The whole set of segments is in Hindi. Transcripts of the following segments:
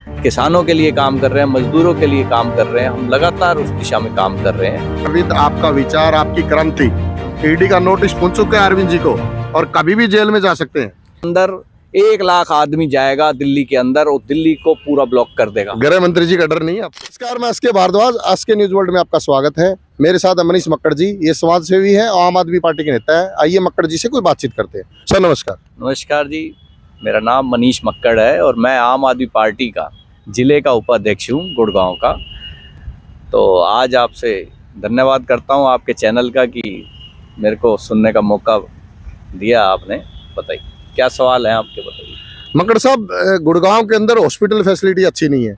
किसानों के लिए काम कर रहे हैं, मजदूरों के लिए काम कर रहे हैं। हम लगातार उस दिशा में काम कर रहे हैं। अरविंद, आपका विचार, आपकी क्रांति, ईडी का नोटिस पहुंच चुका है अरविंद जी को और कभी भी जेल में जा सकते हैं। अंदर 1 लाख आदमी जाएगा दिल्ली के अंदर और दिल्ली को पूरा ब्लॉक कर देगा। गृह मंत्री जी का डर नहीं है आपको? नमस्कार, मैं SK Bhardwaj, SK news world में आपका स्वागत है। मेरे साथ मनीष मक्कड़ जी, ये समाज सेवी है और आम आदमी पार्टी के नेता है। आइए मक्कड़ जी से कोई बातचीत करते हैं। सर नमस्कार। नमस्कार जी, मेरा नाम मनीष मक्कड़ है और मैं आम आदमी पार्टी का जिले का उपाध्यक्ष हूँ गुड़गांव का। तो आज आपसे धन्यवाद करता हूँ आपके चैनल का कि मेरे को सुनने का मौका दिया आपने। बताइए क्या सवाल है आपके, बताइए। मक्कड़ साहब, गुड़गांव के अंदर हॉस्पिटल फैसिलिटी अच्छी नहीं है,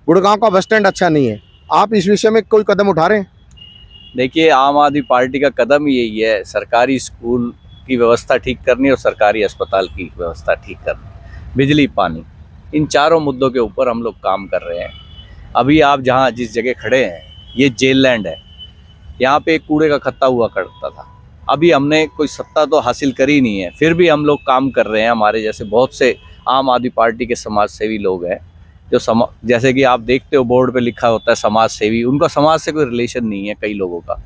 गुड़गांव का बस स्टैंड अच्छा नहीं है, आप इस विषय में कोई कदम उठा रहे हैं? देखिए, आम आदमी पार्टी का कदम यही है, सरकारी स्कूल की व्यवस्था ठीक करनी और सरकारी अस्पताल की व्यवस्था ठीक करनी, बिजली, पानी, इन चारों मुद्दों के ऊपर हम लोग काम कर रहे हैं। अभी आप जहाँ जिस जगह खड़े हैं, ये जेल लैंड है। यहाँ पे एक कूड़े का खत्ता हुआ करता था। अभी हमने कोई सत्ता तो हासिल करी नहीं है, फिर भी हम लोग काम कर रहे हैं। हमारे जैसे बहुत से आम आदमी पार्टी के समाज सेवी लोग हैं जो जैसे कि आप देखते हो बोर्ड पे लिखा होता है समाज सेवी, उनका समाज से कोई रिलेशन नहीं है कई लोगों का।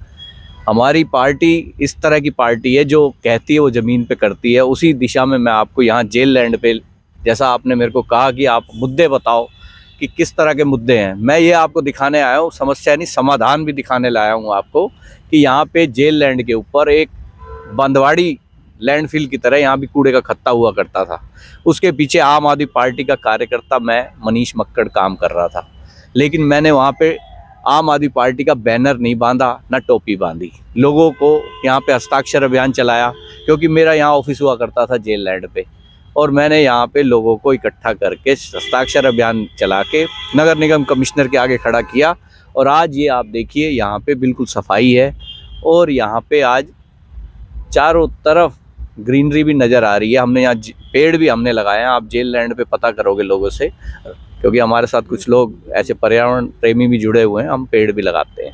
हमारी पार्टी इस तरह की पार्टी है जो कहती है वो ज़मीन पे करती है। उसी दिशा में मैं आपको यहाँ जेल लैंड पे, जैसा आपने मेरे को कहा कि आप मुद्दे बताओ कि किस तरह के मुद्दे हैं, मैं ये आपको दिखाने आया हूँ। समस्या नहीं, समाधान भी दिखाने लाया हूँ आपको कि यहाँ पे जेल लैंड के ऊपर एक बंदवाड़ी लैंडफिल की तरह यहाँ भी कूड़े का खत्ता हुआ करता था। उसके पीछे आम आदमी पार्टी का कार्यकर्ता मैं मनीष मक्कड़ काम कर रहा था, लेकिन मैंने वहाँ पे आम आदमी पार्टी का बैनर नहीं बांधा, ना टोपी बांधी। लोगों को यहाँ पे हस्ताक्षर अभियान चलाया, क्योंकि मेरा यहाँ ऑफिस हुआ करता था जेल लैंड पे, और मैंने यहाँ पे लोगों को इकट्ठा करके हस्ताक्षर अभियान चला के नगर निगम कमिश्नर के आगे खड़ा किया। और आज ये आप देखिए, यहाँ पे बिल्कुल सफाई है और यहाँ पे आज चारों तरफ ग्रीनरी भी नज़र आ रही है। हमने यहाँ पेड़ भी हमने लगाए हैं। आप जेल लैंड पे पता करोगे लोगों से, क्योंकि हमारे साथ कुछ लोग ऐसे पर्यावरण प्रेमी भी जुड़े हुए हैं, हम पेड़ भी लगाते हैं।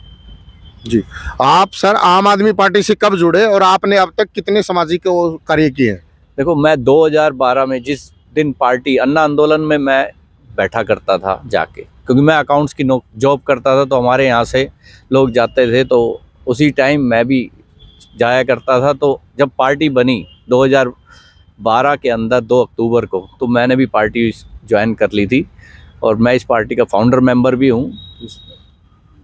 जी, आप सर आम आदमी पार्टी से कब जुड़े और आपने अब तक कितने सामाजिक कार्य किए हैं? देखो, मैं 2012 में जिस दिन पार्टी अन्ना आंदोलन में मैं बैठा करता था जाके, क्योंकि मैं अकाउंट्स की जॉब करता था, तो हमारे यहाँ से लोग जाते थे, तो उसी टाइम मैं भी जाया करता था। तो जब पार्टी बनी 2012 के अंदर 2 अक्टूबर को, तो मैंने भी पार्टी ज्वाइन कर ली थी और मैं इस पार्टी का फाउंडर मेंबर भी हूँ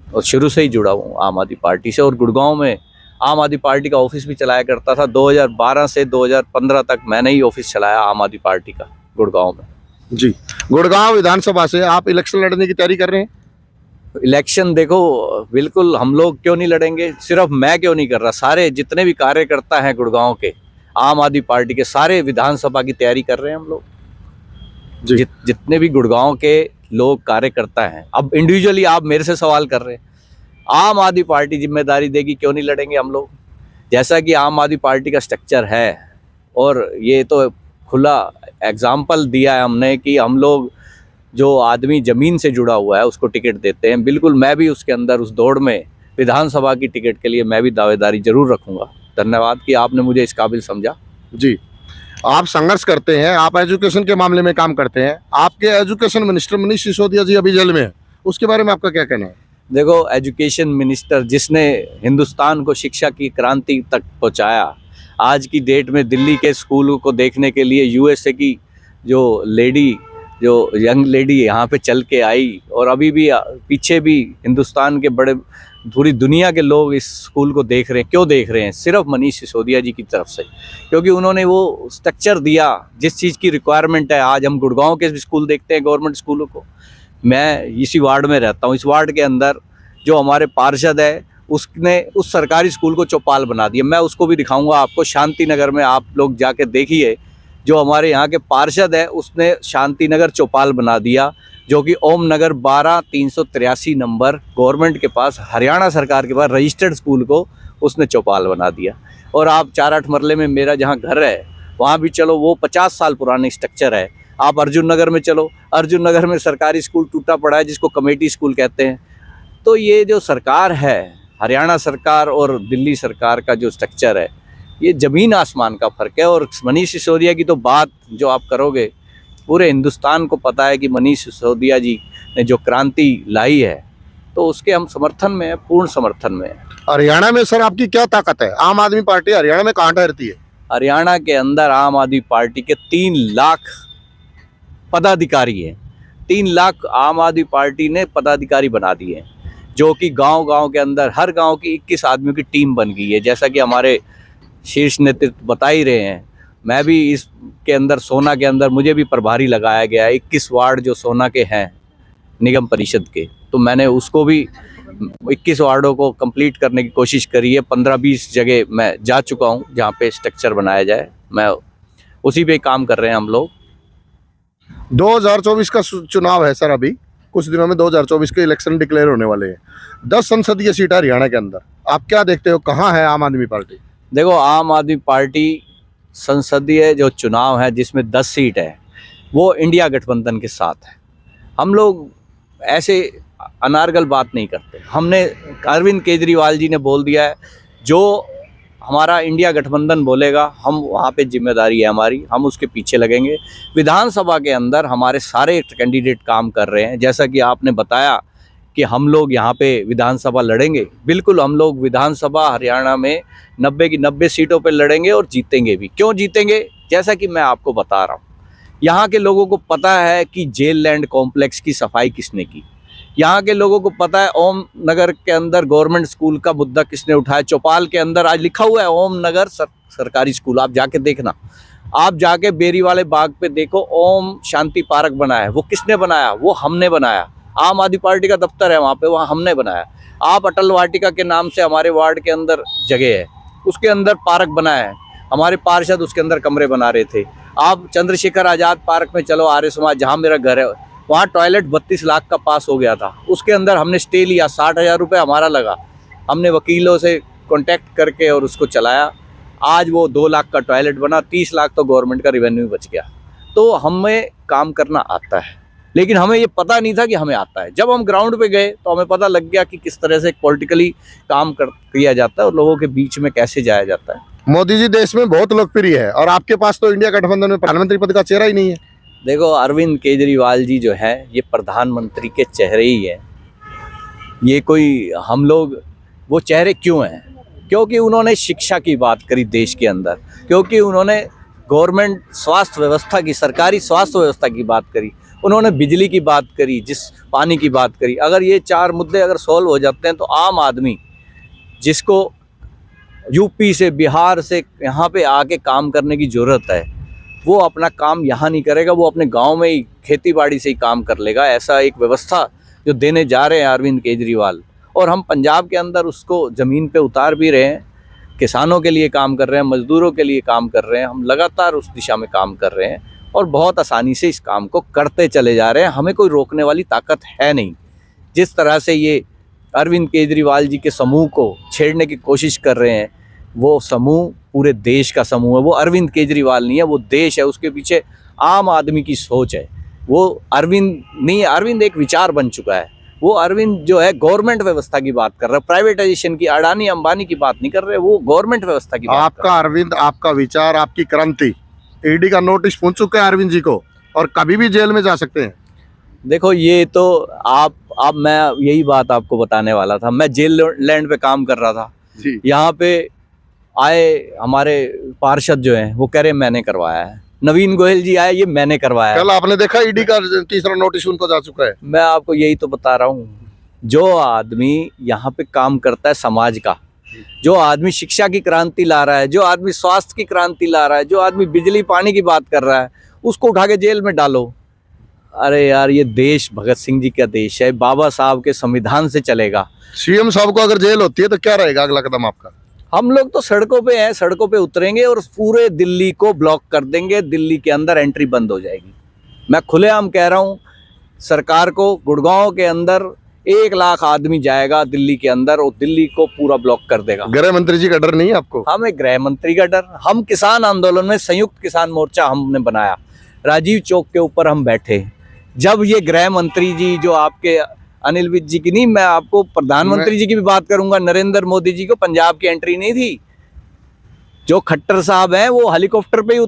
और शुरू से ही जुड़ा हूँ आम आदमी पार्टी से। और गुड़गांव में आम आदमी पार्टी का ऑफिस भी चलाया करता था। 2012 से 2015 तक मैंने ही ऑफिस चलाया आम आदमी पार्टी का गुड़गांव में। जी, गुड़गांव विधानसभा से आप इलेक्शन लड़ने की तैयारी कर रहे हैं? इलेक्शन देखो, बिल्कुल हम लोग क्यों नहीं लड़ेंगे, सिर्फ मैं क्यों नहीं कर रहा, सारे जितने भी कार्यकर्ता हैं गुड़गांव के आम आदमी पार्टी के, सारे विधानसभा की तैयारी कर रहे हैं हम लोग। जितने भी गुड़गांव के लोग कार्यकर्ता हैं, अब इंडिविजुअली आप मेरे से सवाल कर रहे हैं, आम आदमी पार्टी जिम्मेदारी देगी, क्यों नहीं लड़ेंगे हम लोग। जैसा कि आम आदमी पार्टी का स्ट्रक्चर है, और ये तो खुला एग्जाम्पल दिया है हमने कि हम लोग जो आदमी ज़मीन से जुड़ा हुआ है उसको टिकट देते हैं। बिल्कुल मैं भी उसके अंदर उस दौड़ में विधानसभा की टिकट के लिए मैं भी दावेदारी जरूर रखूंगा। धन्यवाद कि आपने मुझे इस काबिल समझा। जी, आप संघर्ष करते हैं, आप एजुकेशन के मामले में काम करते हैं। आपके एजुकेशन मिनिस्टर मनीष सिसोदिया जी अभी जेल में हैं, उसके बारे में आपका क्या कहना है? देखो, एजुकेशन मिनिस्टर जिसने हिंदुस्तान को शिक्षा की क्रांति तक पहुंचाया, आज की डेट में दिल्ली के स्कूलों को देखने के लिए यूएसए की जो यंग लेडी यहाँ पे चल के आई, और अभी भी पीछे भी हिंदुस्तान के बड़े, पूरी दुनिया के लोग इस स्कूल को देख रहे हैं। क्यों देख रहे हैं? सिर्फ मनीष सिसोदिया जी की तरफ से, क्योंकि उन्होंने वो स्ट्रक्चर दिया जिस चीज़ की रिक्वायरमेंट है। आज हम गुड़गांव के भी स्कूल देखते हैं, गवर्नमेंट स्कूलों को। मैं इसी वार्ड में रहता हूँ, इस वार्ड के अंदर जो हमारे पार्षद है उसने उस सरकारी स्कूल को चौपाल बना दिया। मैं उसको भी दिखाऊंगा आपको, शांति नगर में आप लोग जाके देखिए। जो हमारे यहाँ के पार्षद है उसने शांति नगर चौपाल बना दिया, जो कि ओम नगर 12/383 नंबर गवर्नमेंट के पास, हरियाणा सरकार के पास रजिस्टर्ड स्कूल को उसने चौपाल बना दिया। और आप 4-8 मरले में मेरा जहाँ घर है वहाँ भी चलो, वो 50 साल पुरानी स्ट्रक्चर है। आप अर्जुन नगर में चलो, अर्जुन नगर में सरकारी स्कूल टूटा पड़ा है जिसको कमेटी स्कूल कहते हैं। तो ये जो सरकार है, हरियाणा सरकार और दिल्ली सरकार का जो स्ट्रक्चर है, ये ज़मीन आसमान का फ़र्क है। और मनीष सिसोदिया की तो बात जो आप करोगे पूरे हिंदुस्तान को पता है कि मनीष सिसोदिया जी ने जो क्रांति लाई है, तो उसके हम समर्थन में हैं, पूर्ण समर्थन में हैं। हरियाणा में सर आपकी क्या ताकत है? आम आदमी पार्टी हरियाणा में कहाँ ठहरती है? हरियाणा के अंदर आम आदमी पार्टी के 3 लाख पदाधिकारी हैं। 3 लाख आम आदमी पार्टी ने पदाधिकारी बना दिए हैं, जो कि गांव-गांव के अंदर हर गांव की 21 आदमियों की टीम बन गई है। जैसा कि हमारे शीर्ष नेतृत्व बता ही रहे हैं, मैं भी इसके अंदर सोना के अंदर मुझे भी प्रभारी लगाया गया है। 21 वार्ड जो सोना के हैं निगम परिषद के, तो मैंने उसको भी 21 वार्डों को कंप्लीट करने की कोशिश करी है। 15-20 जगह मैं जा चुका हूँ जहाँ पे स्ट्रक्चर बनाया जाए, मैं उसी पे काम कर रहे हैं हम लोग। 2024 का चुनाव है सर, अभी कुछ दिनों में 2024 के इलेक्शन डिक्लेयर होने वाले हैं। 10 संसदीय सीट है हरियाणा के अंदर, आप क्या देखते हो, कहाँ है आम आदमी पार्टी? देखो, आम आदमी पार्टी संसदीय जो चुनाव है जिसमें 10 सीट है, वो इंडिया गठबंधन के साथ है। हम लोग ऐसे अनारगल बात नहीं करते। हमने अरविंद केजरीवाल जी ने बोल दिया है, जो हमारा इंडिया गठबंधन बोलेगा हम वहाँ पे जिम्मेदारी है हमारी, हम उसके पीछे लगेंगे। विधानसभा के अंदर हमारे सारे कैंडिडेट काम कर रहे हैं। जैसा कि आपने बताया कि हम लोग यहाँ पे विधानसभा लड़ेंगे, बिल्कुल हम लोग विधानसभा हरियाणा में 90 की 90 सीटों पे लड़ेंगे और जीतेंगे भी। क्यों जीतेंगे? जैसा कि मैं आपको बता रहा हूँ, यहाँ के लोगों को पता है कि जेल लैंड कॉम्प्लेक्स की सफाई किसने की। यहाँ के लोगों को पता है ओम नगर के अंदर गवर्नमेंट स्कूल का मुद्दा किसने उठाया। चौपाल के अंदर आज लिखा हुआ है ओम नगर सरकारी स्कूल, आप जाके देखना। आप जाके बेरी वाले बाग पे देखो, ओम शांति पार्क बना है, वो किसने बनाया? वो हमने बनाया। आम आदमी पार्टी का दफ्तर है वहाँ पे, वहाँ हमने बनाया। आप अटल वाटिका के नाम से हमारे वार्ड के अंदर जगह है, उसके अंदर पार्क बनाया है, हमारे पार्षद उसके अंदर कमरे बना रहे थे। आप चंद्रशेखर आज़ाद पार्क में चलो, आर्य समाज जहाँ मेरा घर है, वहाँ टॉयलेट 32 लाख का पास हो गया था, उसके अंदर हमने स्टे लिया, 60,000 रुपये हमारा लगा, हमने वकीलों से कॉन्टैक्ट करके और उसको चलाया। आज वो 2 लाख का टॉयलेट बना, 30 लाख तो गवर्नमेंट का रेवेन्यू बच गया। तो हमें काम करना आता है, लेकिन हमें ये पता नहीं था कि हमें आता है। जब हम ग्राउंड पे गए तो हमें पता लग गया कि किस तरह से पॉलिटिकली काम किया जाता है और लोगों के बीच में कैसे जाया जाता है। मोदी जी देश में बहुत लोकप्रिय है और आपके पास तो इंडिया गठबंधन में प्रधानमंत्री पद का चेहरा ही नहीं है। देखो, अरविंद केजरीवाल जी जो है ये प्रधानमंत्री के चेहरे ही है। ये कोई हम लोग वो चेहरे क्यों हैं? क्योंकि उन्होंने शिक्षा की बात करी देश के अंदर, क्योंकि उन्होंने गवर्नमेंट स्वास्थ्य व्यवस्था की, सरकारी स्वास्थ्य व्यवस्था की बात करी, उन्होंने बिजली की बात करी, पानी की बात करी। अगर ये 4 मुद्दे अगर सॉल्व हो जाते हैं तो आम आदमी जिसको यूपी से, बिहार से यहाँ पे आके काम करने की ज़रूरत है, वो अपना काम यहाँ नहीं करेगा, वो अपने गांव में ही खेती बाड़ी से ही काम कर लेगा। ऐसा एक व्यवस्था जो देने जा रहे हैं अरविंद केजरीवाल, और हम पंजाब के अंदर उसको ज़मीन पे उतार भी रहे हैं। किसानों के लिए काम कर रहे हैं, मजदूरों के लिए काम कर रहे हैं। हम लगातार उस दिशा में काम कर रहे हैं और बहुत आसानी से इस काम को करते चले जा रहे हैं। हमें कोई रोकने वाली ताकत है नहीं। जिस तरह से ये अरविंद केजरीवाल जी के समूह को छेड़ने की कोशिश कर रहे हैं, वो समूह पूरे देश का समूह है। वो अरविंद केजरीवाल नहीं है, वो देश है। उसके पीछे आम आदमी की सोच है। वो अरविंद नहीं है, अरविंद एक विचार बन चुका है। वो अरविंद जो है गवर्नमेंट व्यवस्था की बात कर रहा है, प्राइवेटाइजेशन की, अडानी अंबानी की बात नहीं कर रहे, वो गवर्नमेंट व्यवस्था की बात आपका अरविंद, आपका विचार, आपकी क्रांति, ईडी का नोटिस पहुंच चुका है अरविंद जी को और कभी भी जेल में जा सकते हैं। देखो, ये तो आप मैं यही बात आपको बताने वाला था। मैं जेल लैंड पे काम कर रहा था, यहाँ पे आए हमारे पार्षद जो हैं, वो कह रहे मैंने करवाया है। नवीन गोयल जी आए, ये मैंने करवाया है। कल आपने देखा ईडी का तीसरा नोटिस उनको जा चुका है। मैं आपको यही तो बता रहा हूँ, जो आदमी यहाँ पे काम करता है समाज का, जो आदमी शिक्षा की क्रांति ला रहा है, जो आदमी स्वास्थ्य की क्रांति ला रहा है, जो आदमी बिजली पानी की बात कर रहा है, उसको उठा के जेल में डालो। अरे यार, ये देश भगत सिंह जी का देश है, बाबा साहब के संविधान से चलेगा। सीएम साहब को अगर जेल होती है तो क्या रहेगा अगला कदम आपका? हम लोग तो सड़कों पे हैं, सड़कों पे उतरेंगे और पूरे दिल्ली को ब्लॉक कर देंगे। दिल्ली के अंदर एंट्री बंद हो जाएगी। मैं खुलेआम कह रहा हूँ सरकार को, गुड़गांव के अंदर 1 लाख आदमी जाएगा दिल्ली के अंदर और दिल्ली को पूरा ब्लॉक कर देगा। गृह मंत्री जी का डर नहीं है आपको? हमें गृह मंत्री का डर? हम किसान आंदोलन में संयुक्त किसान मोर्चा हमने बनाया, राजीव चौक के ऊपर हम बैठे। जब ये गृह मंत्री जी जो आपके अनिल विज जी की नहीं, मैं आपको प्रधानमंत्री जी की भी बात करूंगा, नरेंद्र मोदी जी को पंजाब की एंट्री नहीं थी। जो खट्टर साहब हैं वो हेलीकॉप्टर पे ही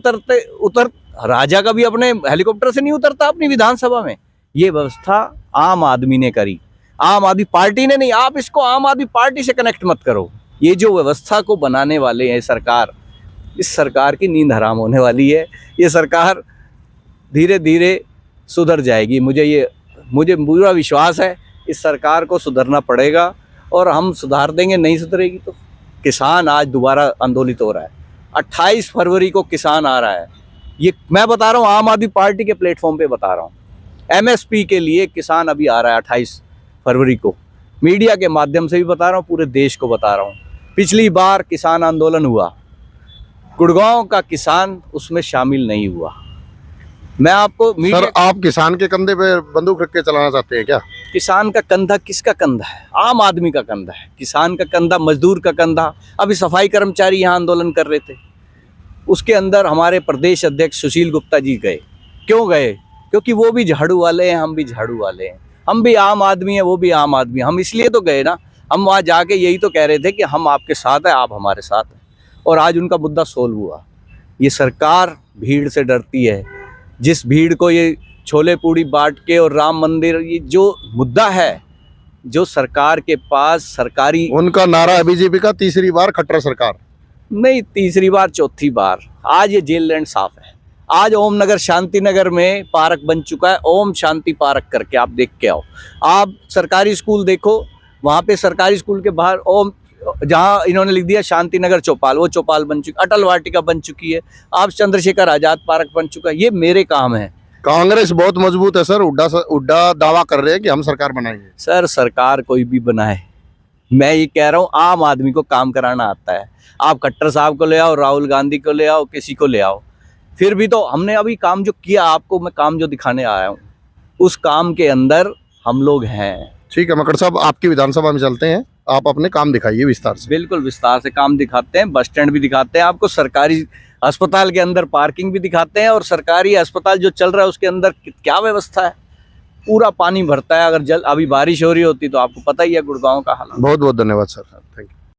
राजा कभी अपने हेलीकॉप्टर से नहीं उतरता अपनी विधानसभा में। ये व्यवस्था आम आदमी ने करी, आम आदमी पार्टी ने नहीं। आप इसको आम आदमी पार्टी से कनेक्ट मत करो। ये जो व्यवस्था को बनाने वाले हैं सरकार, इस सरकार की नींद हराम होने वाली है। ये सरकार धीरे धीरे सुधर जाएगी। मुझे पूरा विश्वास है इस सरकार को सुधरना पड़ेगा और हम सुधार देंगे। नहीं सुधरेगी तो किसान आज दोबारा आंदोलित हो रहा है। 28 फरवरी को किसान आ रहा है। ये मैं बता रहा हूँ, आम आदमी पार्टी के प्लेटफॉर्म पे बता रहा हूँ। MSP के लिए किसान अभी आ रहा है 28 फरवरी को। मीडिया के माध्यम से भी बता रहा हूँ, पूरे देश को बता रहा हूँ। पिछली बार किसान आंदोलन हुआ, गुड़गांव का किसान उसमें शामिल नहीं हुआ। मैं आपको सर, आप किसान के कंधे पे बंदूक रख के चलाना चाहते हैं क्या? किसान का कंधा किसका कंधा है? आम आदमी का कंधा है। किसान का कंधा, मजदूर का कंधा। अभी सफाई कर्मचारी यहाँ आंदोलन कर रहे थे, उसके अंदर हमारे प्रदेश अध्यक्ष सुशील गुप्ता जी गए। क्यों गए? क्योंकि वो भी झाड़ू वाले हैं, हम भी झाड़ू वाले हैं, हम भी आम आदमी हैं, वो भी आम आदमी हैं। हम इसलिए तो गए ना, हम वहाँ जाके यही तो कह रहे थे कि हम आपके साथ हैं, आप हमारे साथ हैं। और आज उनका मुद्दा सोल्व हुआ। ये सरकार भीड़ से डरती है। जिस भीड़ को ये छोले पूड़ी बांट के और राम मंदिर, ये जो मुद्दा है, जो सरकार के पास सरकारी, उनका नारा है बीजेपी का, तीसरी बार खट्टर सरकार। नहीं तीसरी बार, चौथी बार। आज ये जेल लैंड साफ है। आज ओम नगर शांति नगर में पार्क बन चुका है, ओम शांति पार्क करके, आप देख के आओ। आप सरकारी स्कूल देखो, वहाँ पे सरकारी स्कूल के बाहर ओम, जहाँ इन्होंने लिख दिया शांति नगर चौपाल, वो चौपाल बन चुकी। अटल वाटिका बन चुकी है। आप चंद्रशेखर आजाद पार्क बन चुका है। ये मेरे काम है। कांग्रेस बहुत मजबूत है सर, उड्डा दावा कर रहे हैं कि हम सरकार बनाएंगे। सर, सरकार कोई भी बनाए, मैं ये कह रहा हूँ आम आदमी को काम कराना आता है। आप खट्टर साहब को ले आओ, राहुल गांधी को ले आओ, किसी को ले आओ, फिर भी तो हमने अभी काम जो किया, आपको मैं काम जो दिखाने आया हूँ, उस काम के अंदर हम लोग हैं। ठीक है मक्कड़ साहब, आपकी विधानसभा में चलते हैं, आप अपने काम दिखाइए विस्तार से। बिल्कुल विस्तार से काम दिखाते हैं। बस स्टैंड भी दिखाते हैं आपको, सरकारी अस्पताल के अंदर पार्किंग भी दिखाते हैं, और सरकारी अस्पताल जो चल रहा है उसके अंदर क्या व्यवस्था है। पूरा पानी भरता है। अगर अभी बारिश हो रही होती तो आपको पता ही है गुड़गांव का हाल। बहुत बहुत धन्यवाद सर, थैंक यू।